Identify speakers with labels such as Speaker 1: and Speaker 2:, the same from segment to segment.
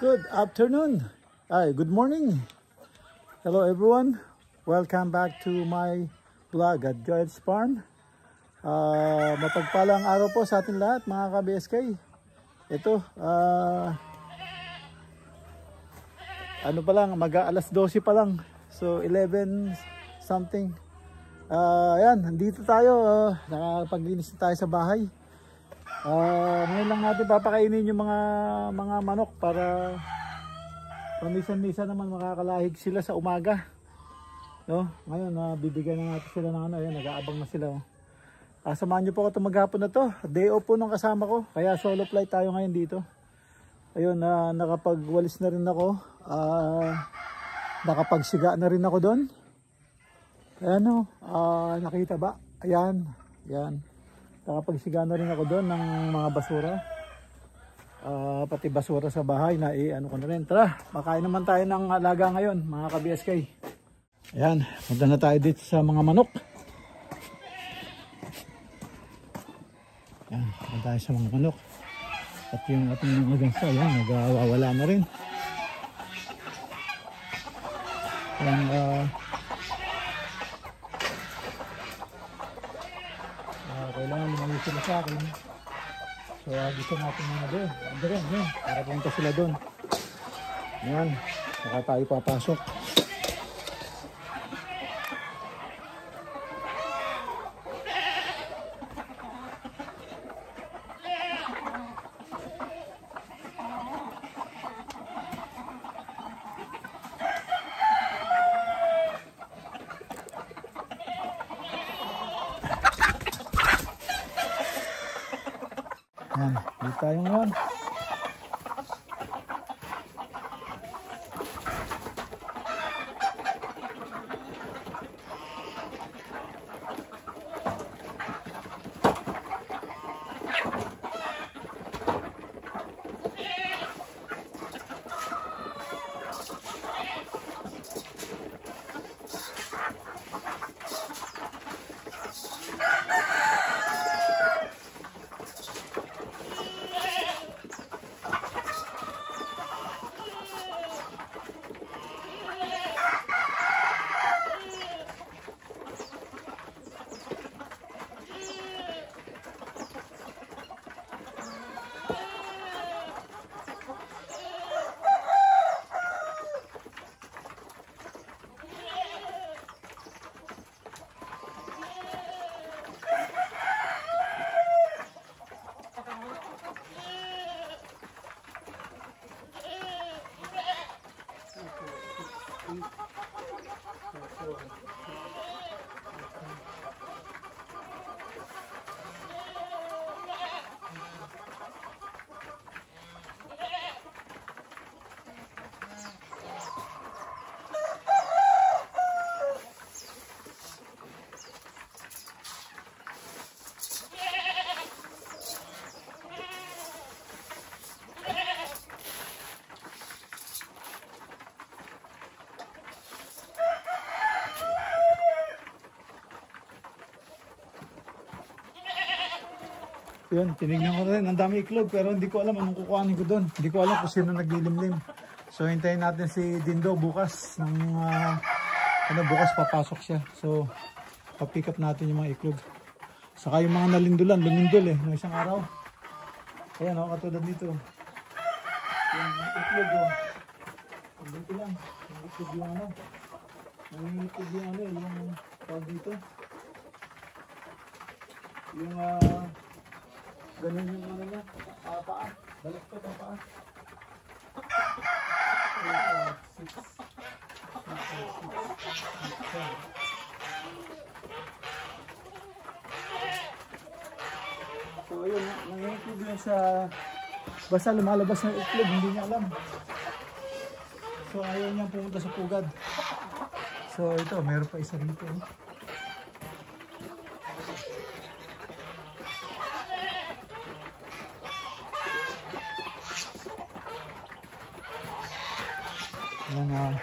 Speaker 1: Good afternoon. Good morning. Hello everyone. Welcome back to my vlog at Joel's Farm. Mapagpalang araw po sa atin lahat mga ka-BSK. Ito, ano pa lang, mag-alas 12 pa lang. So 11 something. Ayan, nandito tayo. Nakapaglinis tayo sa bahay. Ngayon lang natin papakainin yung mga manok para pamisan-misan naman makakalahig sila sa umaga. No? Ngayon bibigyan na natin sila ng ano, ayan, nag-aabang na sila. Samahan niyo po ako itong maghapon na to. Day off po ng kasama ko, kaya solo flight tayo ngayon dito. Ayun, nakapagwalis na rin ako. Nakapagsiga na rin ako doon. Ayan o, nakita ba? Ayan, ayan. Nakapagsiga na rin ako doon ng mga basura. Pati basura sa bahay na ano ko na rin. Tara, makain naman tayo ng alaga ngayon mga ka-BSK. Ayan, punta na tayo dito sa mga manok. Ayan, punta tayo sa mga manok. At yung ating mga gansa, ayan, nagwawala na rin. Ayan, kailangan lumayo sila sa akin. So gusto natin mga doon. Ayan, para punta sila doon. Ayan, saka tayo papasok. Ayan, dito tayo ngayon. Yun, tinignan ko rin. Ang dami iklog pero hindi ko alam anong kukuhanin ko doon. Hindi ko alam kung sino naglilimlim. So hintayin natin si Dindo bukas ng bukas papasok siya. So pa-pick up natin yung mga iklog. Saka yung mga nalindulan, lumindol ng isang araw. Ayan katulad nito. Yung iklog dito lang. Yung iklog yung yung iklog yung tawag dito. Yung ganun yung niya, paa. Balaktot ang paa. 6, 7. So ayun, nangingitlog yun sa basta lumalabas ng itlog, hindi niya alam. So ayaw niyang pumunta sa pugad. So ito, meron pa isa rito. Ayan,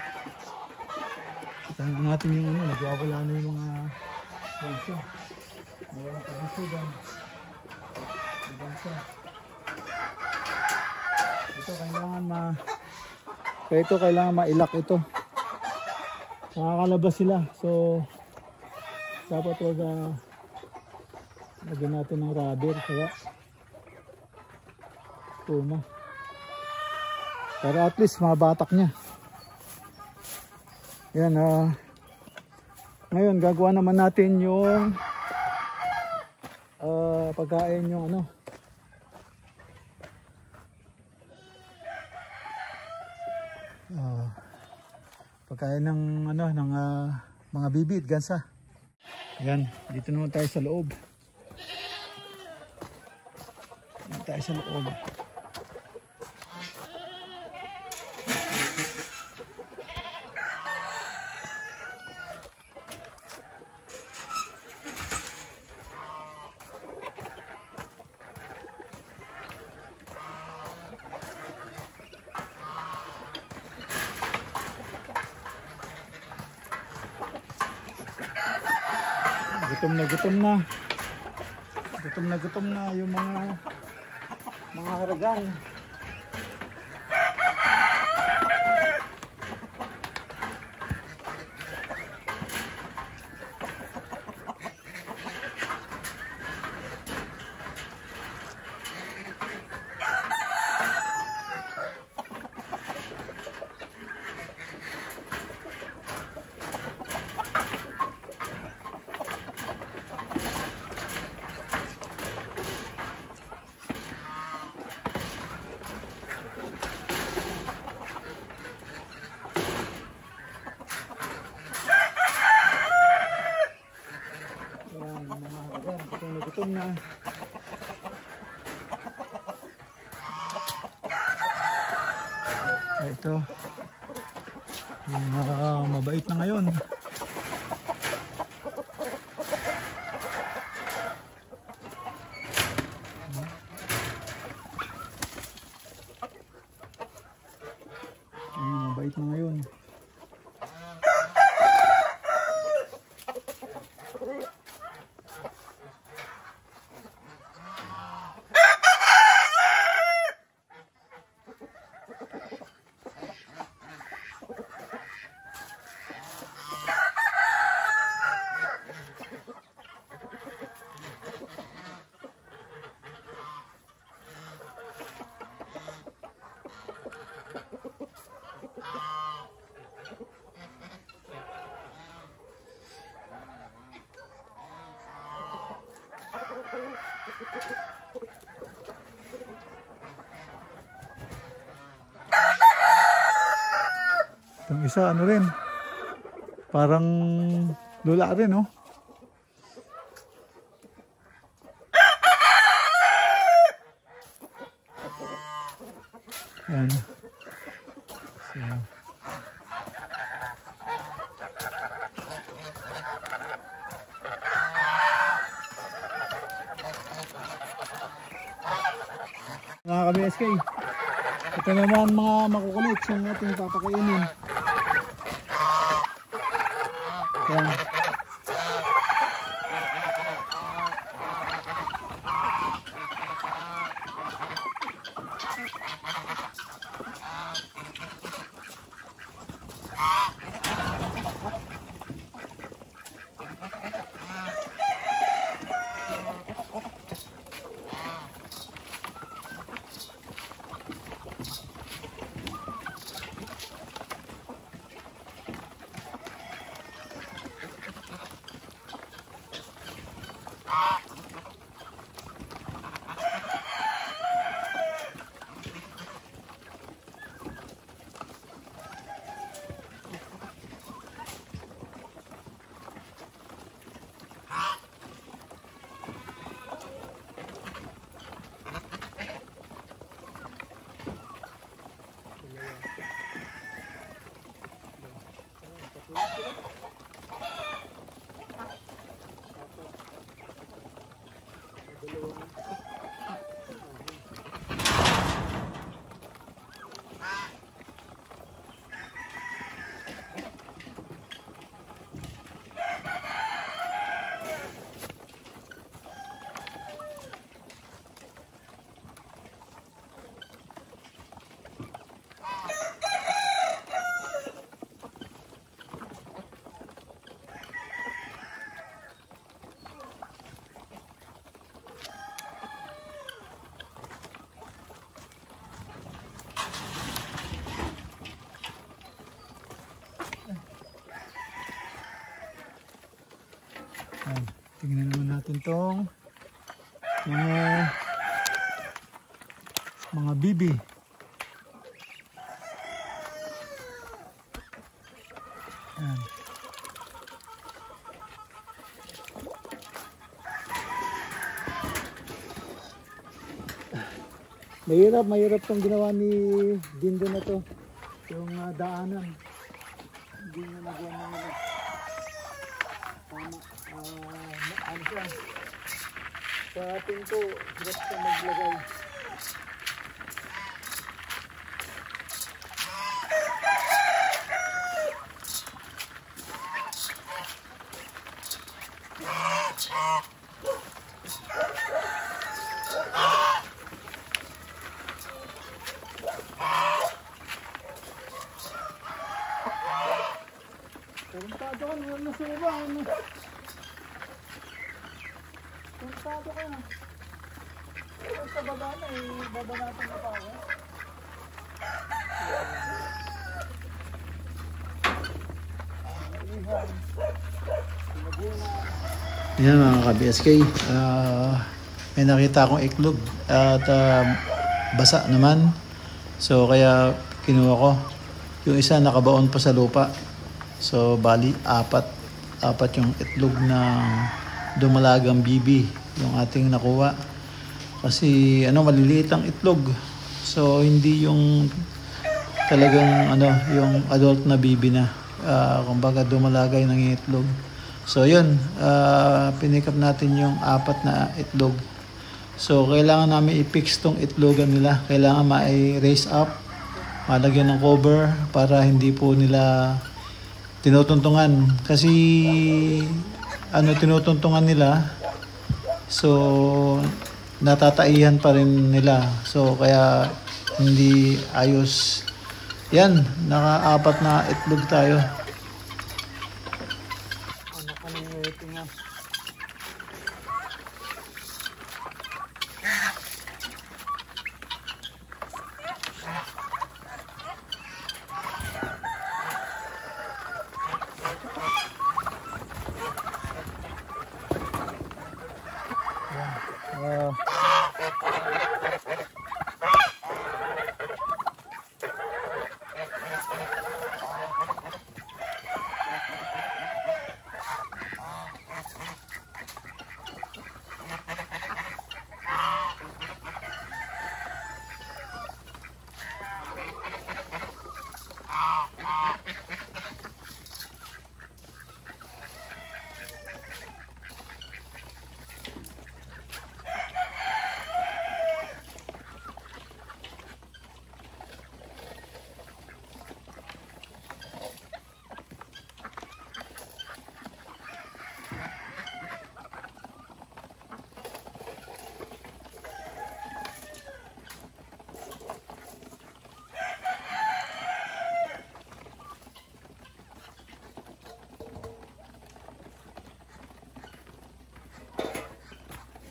Speaker 1: itahan natin yung nagwawala na yung mga pulso. Mayroon pa dito dyan. Ito kailangan mailak ito. Nakakalabas sila. So dapat wag lagyan natin ng rubber kaya puma. Pero at least mabatak niya. Yan ngayon gagawa naman natin yung pagkain yung pagkain ng ng mga bibit gansa. Ayan, dito naman tayo sa loob. Dito tayo sa loob. Gutom na yung mga haragan. Gutom na. Ito yung mabait na ngayon. Mabait na ngayon. Itong isa rin, parang lula rin Yan. So, mga ka-BSK, ito naman mga makukulit yung ating papakainin. Yan. Tingnan naman natin tong mga bibi. Ayan. Mahirap tong ginawa ni Dindo na to. Yung daanan. Hindi na nagawa na nila. Ano siya? Sa ating to, hirap siya maglagay. Puntado ka, wala na suba. Puntado ka na. Kung sa baba na, baba natin na pa ako. Yan mga ka-BSK, may nakita akong iklog at basa naman. So kaya kinuha ko. Yung isa nakabaon pa sa lupa. So bali apat yung itlog ng dumalagang bibi yung ating nakuha. Kasi maliliit ang itlog. So hindi yung talagang yung adult na bibi na. Kumbaga dumalagay ng itlog. So yun, pinikap natin yung apat na itlog. So kailangan namin i-fix tong itlogan nila. Kailangan ma-raise up, malagyan ng cover para hindi po nila tinutuntungan. Kasi tinutuntungan nila, so natataihan pa rin nila. So kaya hindi ayos. Yan, naka-apat na itlog tayo.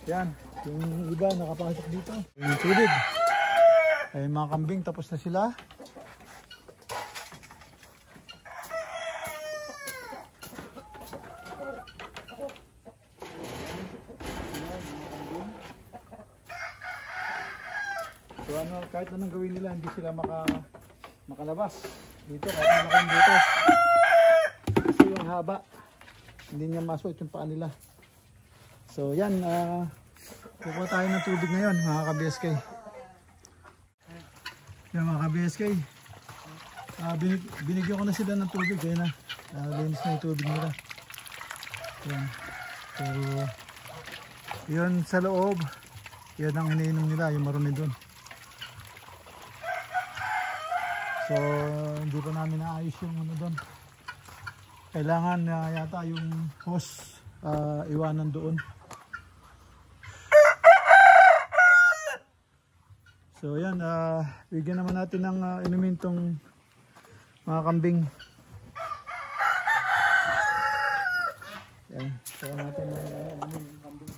Speaker 1: Yan, yung iba nakapasok dito. Yung tulid. Ay mga kambing tapos na sila. So kahit anong gawin nila, hindi sila makalabas dito kahit malaking butas. Kasi yung haba, hindi niya masuot yung paa nila. So yan, kukuha tayo ng tubig ngayon mga ka-BSK. Yan mga ka-BSK, binigyan ko na sila ng tubig. Kaya na, linis na yung tubig nila. Yan. So yun sa loob, yan ang iniinom nila, yung marumi dun. So hindi pa namin naayos yung dun. Kailangan yata yung hose iwanan doon. So yan, bigyan naman natin ng inumin tong mga kambing. Yan, kaya natin ng inumin ng kambing.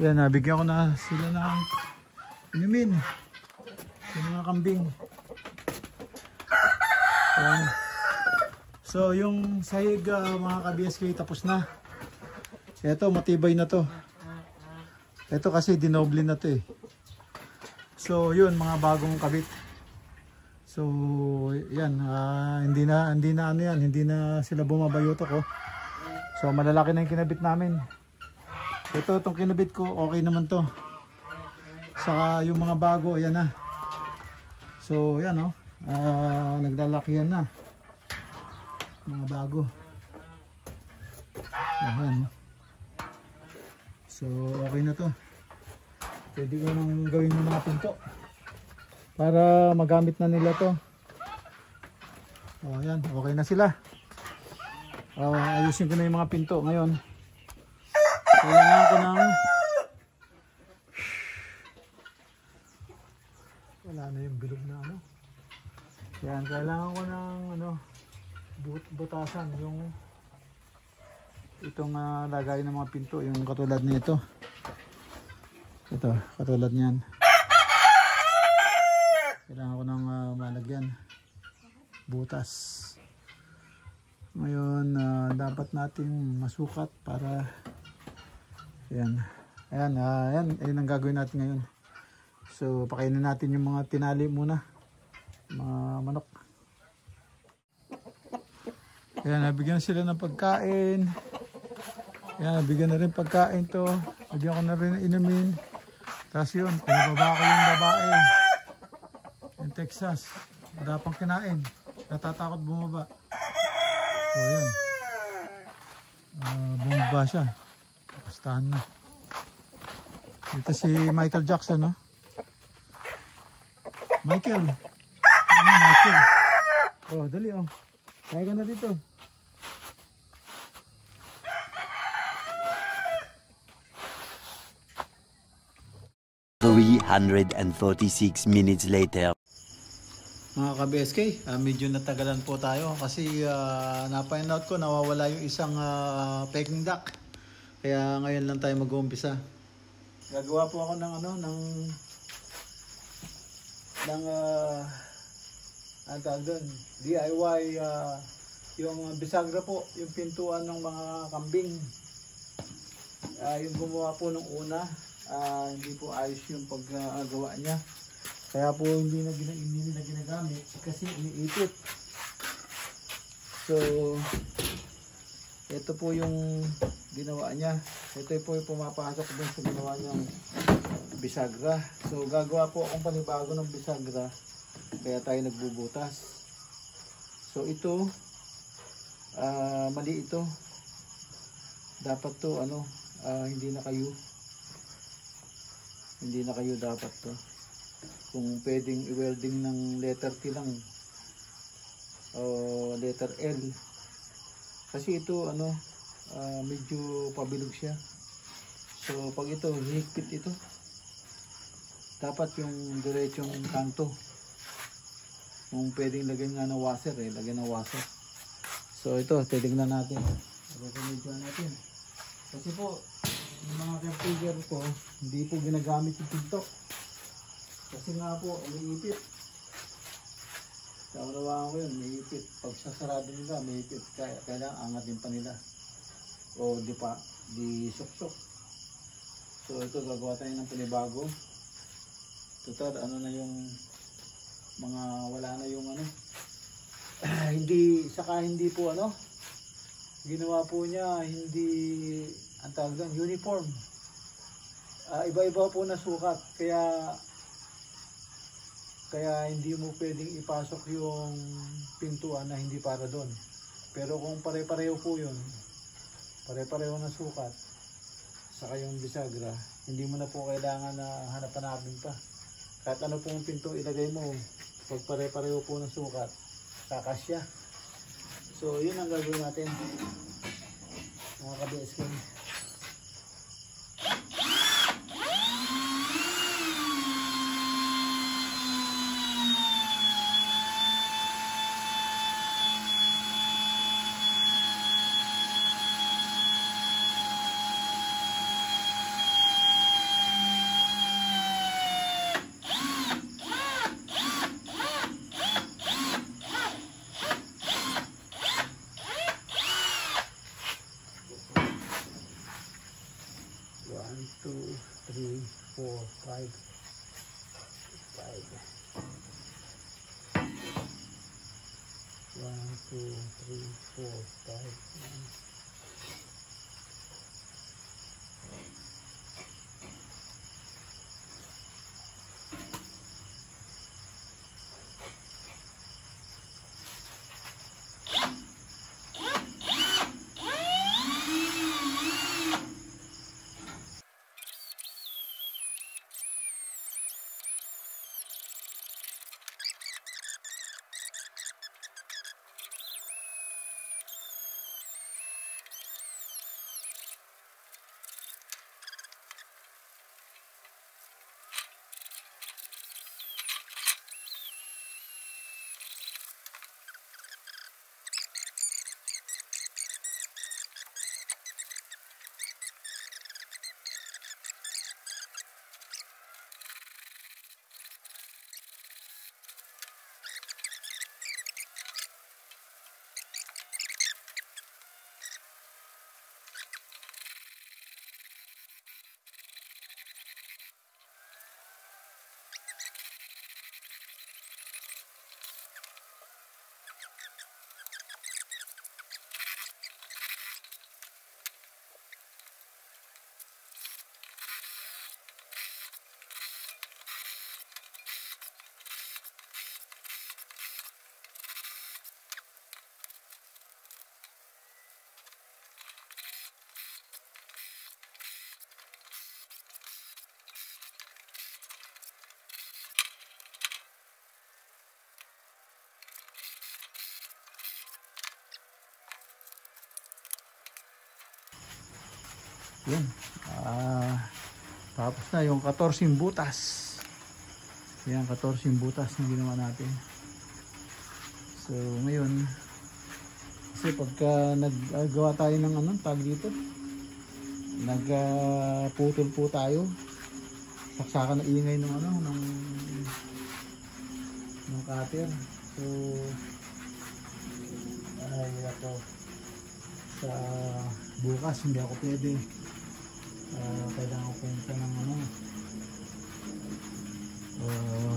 Speaker 1: Yan, nabigyan ko na sila ng inumin. Yung mga kambing. Yan. So yung sahig mga ka-BSK tapos na. Ito matibay na to. Ito kasi dinoble na to eh. So yun, mga bagong kabit. So yan, hindi na ano yan, hindi na sila bumabayutok oh. So malalaki na yung kinabit namin. Ito, itong kinabit ko, okay naman to. Saka yung mga bago, ayan na. So yan oh, naglalakihan na. Mga bago. Ayan. So okay na to. Pwede ko nang gawin yung mga pinto para magamit na nila to. O yan, okay na sila. Ayusin ko na yung mga pinto ngayon. Kailangan ko ng wala na yung bilog na ano. Yan, kailangan ko ng ano, butasan yung itong lagay ng mga pinto, yung katulad nito. Ito, katulad niyan. Kailangan ko ng malagyan. Butas. Ngayon, dapat nating masukat para ayan. Ayan ang gagawin natin ngayon. So, pakainin natin yung mga tinali muna. Mga manok. Ayan, nabigyan sila ng pagkain. Ayan, nabigyan na rin pagkain to. Nabigyan ko na rin ng inumin. Tapos yun, pinababa ko yung babae. Yung Texas. Wala pang kinain. Natatakot bumaba. So yun. Bumaba siya. Pastahan na. Dito si Michael Jackson, no? Michael. Michael. Oh, dali oh. Kaya ka na dito.
Speaker 2: $346 later.
Speaker 1: Mga ka-BSK, medyo natagalan po tayo kasi na-find out ko nawawala yung isang peking duck. Kaya ngayon lang tayo mag-uumpisa. Gagawa po ako ng ano, ng ang tawag doon, DIY yung bisagra po, yung pintuan ng mga kambing. Yung gumawa po nung una, hindi po ayos yung paggawa niya. Kaya po hindi na ginagamit kasi iniipit. So ito po yung ginawa niya. Ito po yung pumapasok dun sa ginawa niyang bisagra. So gagawa po akong panibago ng bisagra. Kaya tayo nagbubutas. So ito mali ito. Dapat to ano, hindi na kayo dapat to. Kung pwedeng i-welding ng letter T lang o letter L. Kasi ito ano, medyo pabilog siya. So pag ito, hihigpit ito. Dapat yung diretsong kanto. Kung pwedeng lagyan nga ng washer lagyan ng washer. So ito, titignan natin. Medyo natin. Kasi po, yung mga configure ko, hindi po ginagamit yung pinto. Kasi nga po, umiipit. Kaunawaan ko yun, umiipit. Pag sasarado nila, umiipit. Kailangan angat din pa nila. O di sok-sok. So ito, gagawa tayo ng panibago. Total, ano na yung mga, wala na yung ano. Hindi po ano. Ginawa po niya, hindi, ang tawag doon, uniform. Iba-iba po na sukat. Kaya hindi mo pwedeng ipasok yung pintuan na hindi para doon. Pero kung pare-pareho po yun, pare-pareho na sukat, saka yung bisagra, hindi mo na po kailangan na hanap-hanapin pa. Kahit ano pong pinto ilagay mo, pag pare-pareho po ng sukat, kakasya. So yun ang gagawin natin, mga ka-BSK. 1, 2, 3, 4, 5. Yun. Tapos na yung 14 butas. Yan, 14 butas na ginawa natin. So ngayon, kasi pagka naggawa tayo ng tag dito, nagputol po tayo, saksakan na ingay ng ng cutter. So ay ako sa bukas hindi ako pwede. Kailangan ko punta ng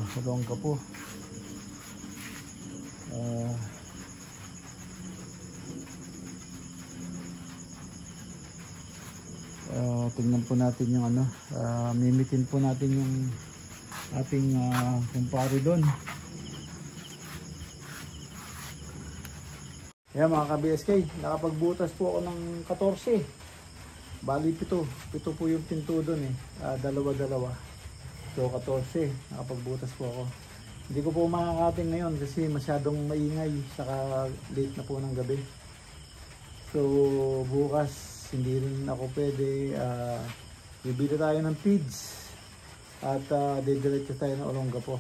Speaker 1: sa Longga po. Tingnan po natin yung mimitin po natin yung ating kumpare doon. Yan mga ka-BSK, nakapagbutas po ako ng 14. Bali 7 po yung pinto doon dalawa-dalawa. So 14, nakapagbutas po ako. Hindi ko po makakating ngayon kasi masyadong maingay, saka late na po ng gabi. So bukas hindi rin ako pwede. Bibili tayo ng feeds at didiretso tayo ng Olonga po.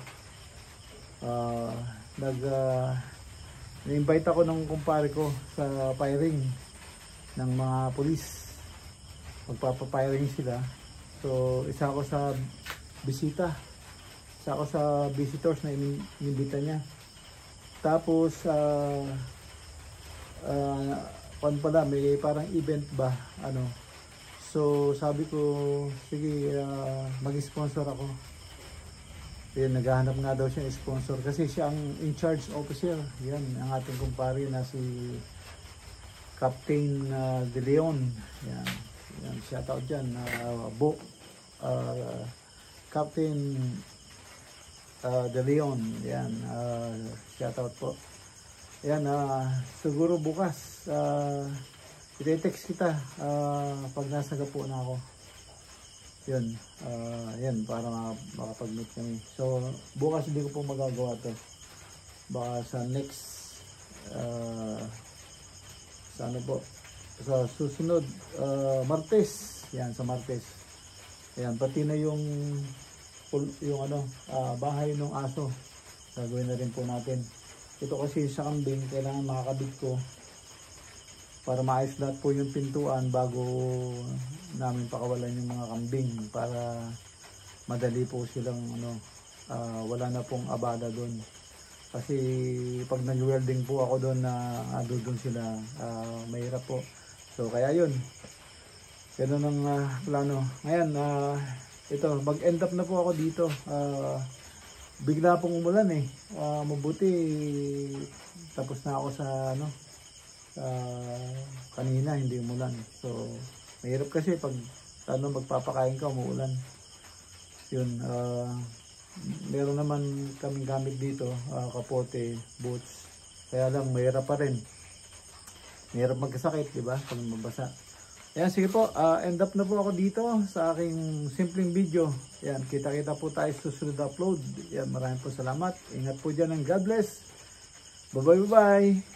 Speaker 1: Na-invite ako ng kumpare ko sa firing ng mga pulis. Magpapapiring sila. So isa ako sa bisita. Isa ako sa visitors na inimbita niya. Tapos pala may parang event ba so sabi ko sige mag-sponsor ako. Yan, naghahanap nga daw siya ng sponsor kasi siya ang in-charge officer. Yan, ang ating kumpare na si Captain De Leon. Yan, yan shout out dyan. Captain De Leon. Yan, shout out po. Yan, siguro bukas i-text kita pag nasa Gapo na ako. Yun, yan para makapag-meet kami. So bukas hindi ko po magagawa to. Baka sa next sa sa susunod Martes. Yan, sa Martes. Yan, pati na yung bahay ng aso. Gagawin na rin po natin. Ito kasi sa kambing kailangan makakabit ko para maayos lahat po yung pintuan bago namin pakawalan yung mga kambing para madali po silang wala na pong abala doon. Kasi pag nag-welding po ako doon na doon sila mahirap po. So kaya yun. Ganun ang plano. Ngayon ito mag-end up na po ako dito. Bigla pong umulan mabuti tapos na ako sa ano, kanina hindi umulan. So mahirap kasi pag ano, magpapakain ka umuulan. Yun, meron naman kaming gamit dito, kapote, boots. Kaya lang mahirap pa rin. Mahirap magkasakit, di ba? Pag mabasa. Ayan, sige po, end up na po ako dito sa aking simpleng video. Ayan, kita-kita po tayo sa susunod upload. Ayan, maraming po salamat. Ingat po dyan and God bless. Bye-bye.